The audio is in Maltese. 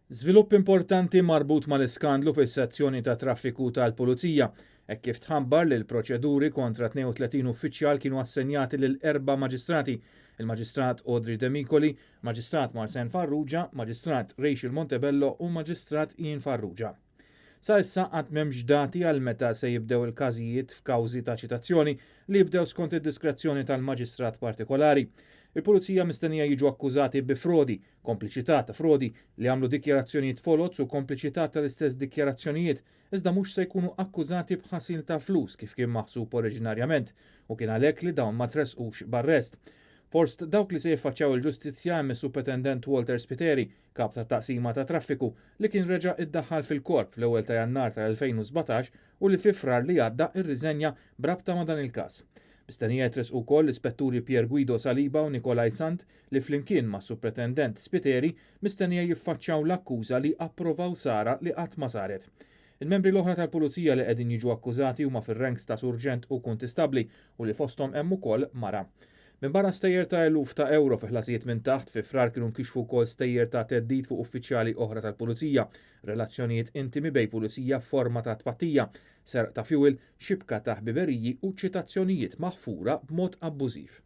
Żvilupp importanti marbut mal-iskandlu fis-sezzjoni ta' traffiku tal-Pulizija hekk kif tħabbar li l-proċeduri kontra 32 uffiċjal kienu assenjati lil 4 maġistrati, il-Maġistrat Audrey De Micoli, Maġistrat Marcen Farrugia, Maġistrat Rachel Montebello u Maġistrat Ian Farrugia. Sa issa qatt m'hemmx dati għal meta se jibdew il-każijiet f'kawżi ta' ċitazzjoni li jibdew skont id-diskrezzjoni tal-maġistrat partikolari. Il-Pulizija mistennija jiġu akkużati bi frodi, kompliċità ta' frodi li għamlu dikjarazzjonijiet folot u kompliċità tal-istess dikjarazzjonijiet, iżda mhux se jkunu akkużati b'ħasil ta' flus kif kien maħsub oriġinarjament u kien għalhekk li dawn ma tresqux b'arrest. Forst dawk li se jiffaċċjaw il-ġustizzja hemm is-Supretendent Walter Spiteri, kap ta' taqsima ta' traffiku, li kien reġa' iddaħħal fil-korp fl-ewwel ta' Jannar tal-2017 u li fi frar li għadda irriżenja brabta ma' dan il-każ. Mistennija jitresqu wkoll l-ispetturi Pier Guido Saliba u Nikolaj Sant li flimkien ma' Supretendent Spiteri mistennija jiffaċċjaw l-akkuża li approvaw Sara li qatt ma saret. Il-membri l-oħra tal-Pulizija li qegħdin jiġu akkużati huma fir-ranks ta' surġent u kuntistabbli u li fosthom hemm ukoll mara. Min barra stejjer ta' eluf ta' euro fi ħlasijiet minn taħt fi frar kienu nkixfu wkoll stejjer ta' teddid fuq uffiċjali oħra tal-Pulizija, relazzjonijiet intimi bejn pulizija f'forma ta' tpattija, serq ta' fuel, xibka ta' ħbiberiji u ċitazzjonijiet maħfura b'mod abbużiv.